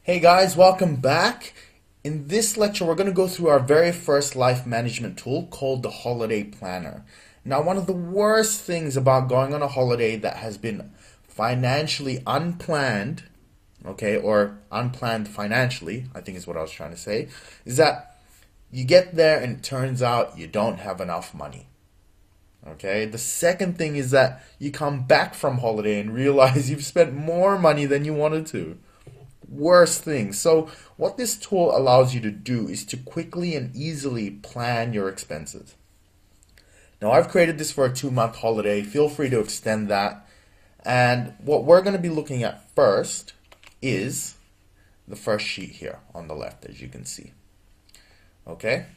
Hey guys, welcome back. In this lecture, we're going to go through our very first life management tool called the Holiday Planner. Now, one of the worst things about going on a holiday that has been financially unplanned, okay, or unplanned financially, I think is what I was trying to say, is that you get there and it turns out you don't have enough money. Okay, the second thing is that you come back from holiday and realize you've spent more money than you wanted to. Worst thing. So what this tool allows you to do is to quickly and easily plan your expenses. Now I've created this for a 2-month holiday. Feel free to extend that. And what we're going to be looking at first is the first sheet here on the left, as you can see. Okay?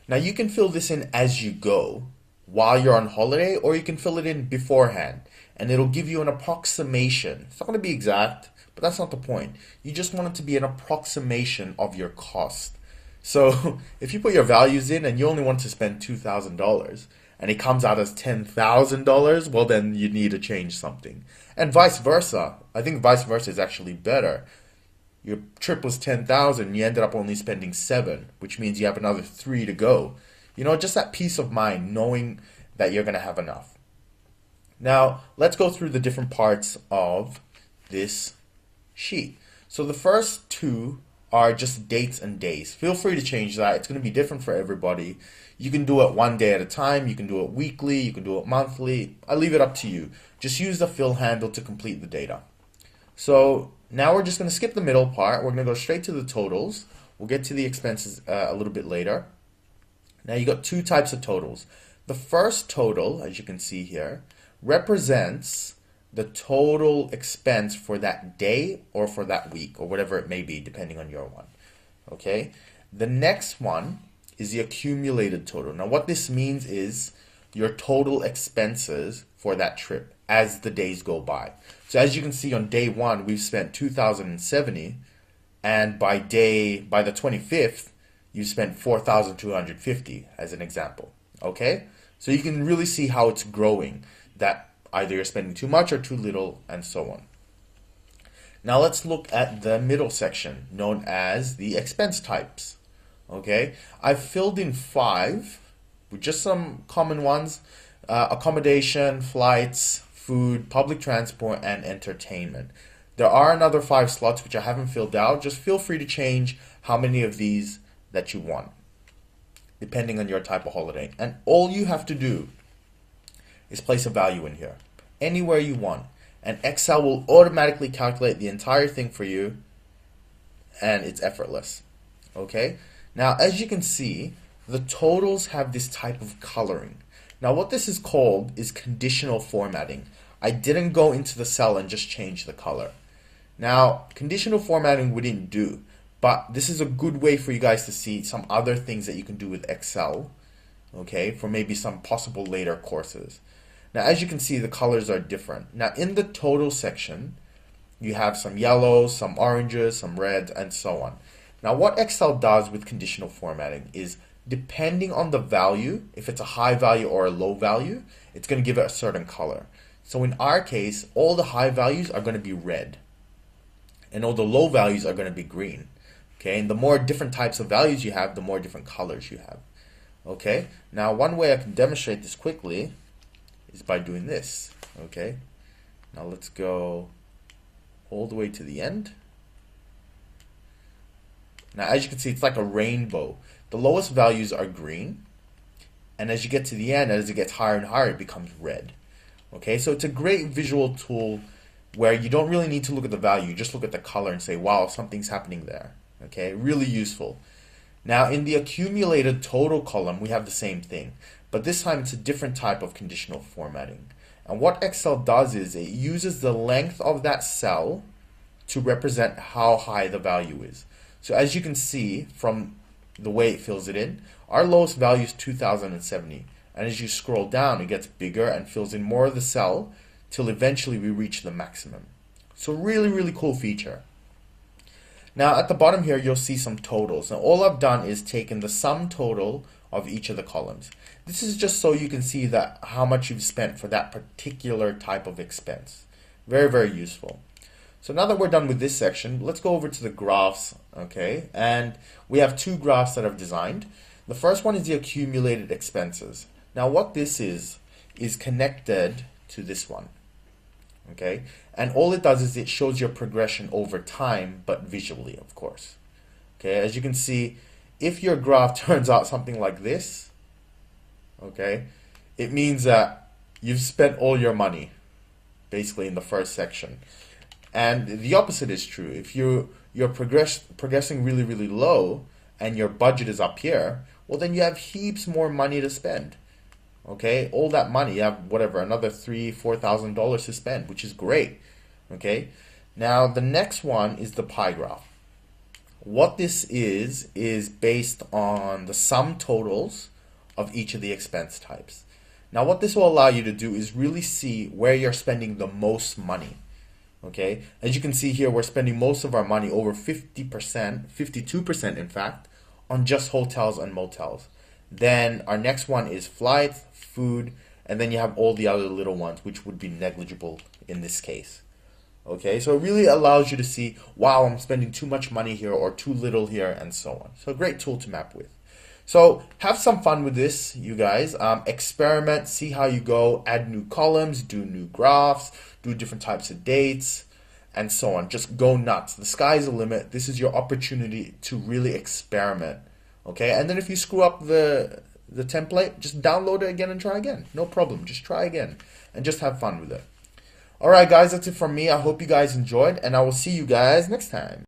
Now you can fill this in as you go while you're on holiday, or you can fill it in beforehand and it'll give you an approximation. It's not going to be exact, but that's not the point. You just want it to be an approximation of your cost. So if you put your values in and you only want to spend $2,000 and it comes out as $10,000, well then you need to change something. And vice versa. I think vice versa is actually better. Your trip was 10,000, you ended up only spending 7, which means you have another 3 to go. You know, just that peace of mind knowing that you're going to have enough. Now, let's go through the different parts of this sheet. So the first two are just dates and days. Feel free to change that. It's going to be different for everybody. You can do it one day at a time. You can do it weekly. You can do it monthly. I leave it up to you. Just use the fill handle to complete the data. So now we're just going to skip the middle part. We're going to go straight to the totals. We'll get to the expenses a little bit later. Now you got two types of totals. The first total, as you can see here, represents the total expense for that day or for that week or whatever it may be, depending on your one. Okay? The next one is the accumulated total. Now what this means is your total expenses for that trip as the days go by. So as you can see on day 1, we've spent 2,070, and by the 25th, you spent 4,250 as an example. Okay? So you can really see how it's growing, that either you're spending too much or too little, and so on. Now let's look at the middle section, known as the expense types. Okay? I've filled in 5 with just some common ones: accommodation, flights, food, public transport, and entertainment. There are another 5 slots which I haven't filled out. Just feel free to change how many of these that you want, depending on your type of holiday. And all you have to do is place a value in here, anywhere you want. And Excel will automatically calculate the entire thing for you, and it's effortless. Okay? Now, as you can see, the totals have this type of coloring. Now, what this is called is conditional formatting. I didn't go into the cell and just change the color. Now, conditional formatting we didn't do, but this is a good way for you guys to see some other things that you can do with Excel, okay, for maybe some possible later courses. Now, as you can see, the colors are different. Now, in the total section, you have some yellows, some oranges, some reds, and so on. Now, what Excel does with conditional formatting is, depending on the value, if it's a high value or a low value, it's going to give it a certain color. So in our case, all the high values are going to be red, and all the low values are going to be green. Okay, and the more different types of values you have, the more different colors you have. Okay, now one way I can demonstrate this quickly is by doing this. Okay, now let's go all the way to the end. Now as you can see, it's like a rainbow. The lowest values are green, and as you get to the end, as it gets higher and higher, it becomes red. Okay, so it's a great visual tool where you don't really need to look at the value, you just look at the color and say, wow, something's happening there. Okay, really useful. Now in the accumulated total column, we have the same thing, but this time it's a different type of conditional formatting. And what Excel does is it uses the length of that cell to represent how high the value is. So as you can see from the way it fills it in, our lowest value is 2,070. And as you scroll down, it gets bigger and fills in more of the cell till eventually we reach the maximum. So really, really cool feature. Now at the bottom here, you'll see some totals. Now all I've done is taken the sum total of each of the columns. This is just so you can see that how much you've spent for that particular type of expense. Very, very useful. So now that we're done with this section, let's go over to the graphs, okay? And we have two graphs that I've designed. The first one is the accumulated expenses. Now what this is connected to this one, okay? And all it does is it shows your progression over time, but visually, of course. Okay, as you can see, if your graph turns out something like this, okay, it means that you've spent all your money, basically in the first section. And the opposite is true. If you're progressing really, really low and your budget is up here, well, then you have heaps more money to spend. Okay, all that money, you have whatever, another $3,000-$4,000 to spend, which is great. Okay, now the next one is the pie graph. What this is based on the sum totals of each of the expense types. Now what this will allow you to do is really see where you're spending the most money. Okay, as you can see here, we're spending most of our money, over 50%, 52% in fact, on just hotels and motels. Then our next one is flights, food, and then you have all the other little ones, which would be negligible in this case. Okay, so it really allows you to see, wow, I'm spending too much money here or too little here, and so on. So a great tool to map with. So have some fun with this, you guys. Experiment, see how you go, add new columns, do new graphs, do different types of dates, and so on. Just go nuts. The sky's the limit. This is your opportunity to really experiment. Okay, and then if you screw up the template, just download it again and try again. No problem. Just try again and just have fun with it. Alright guys, that's it from me. I hope you guys enjoyed, and I will see you guys next time.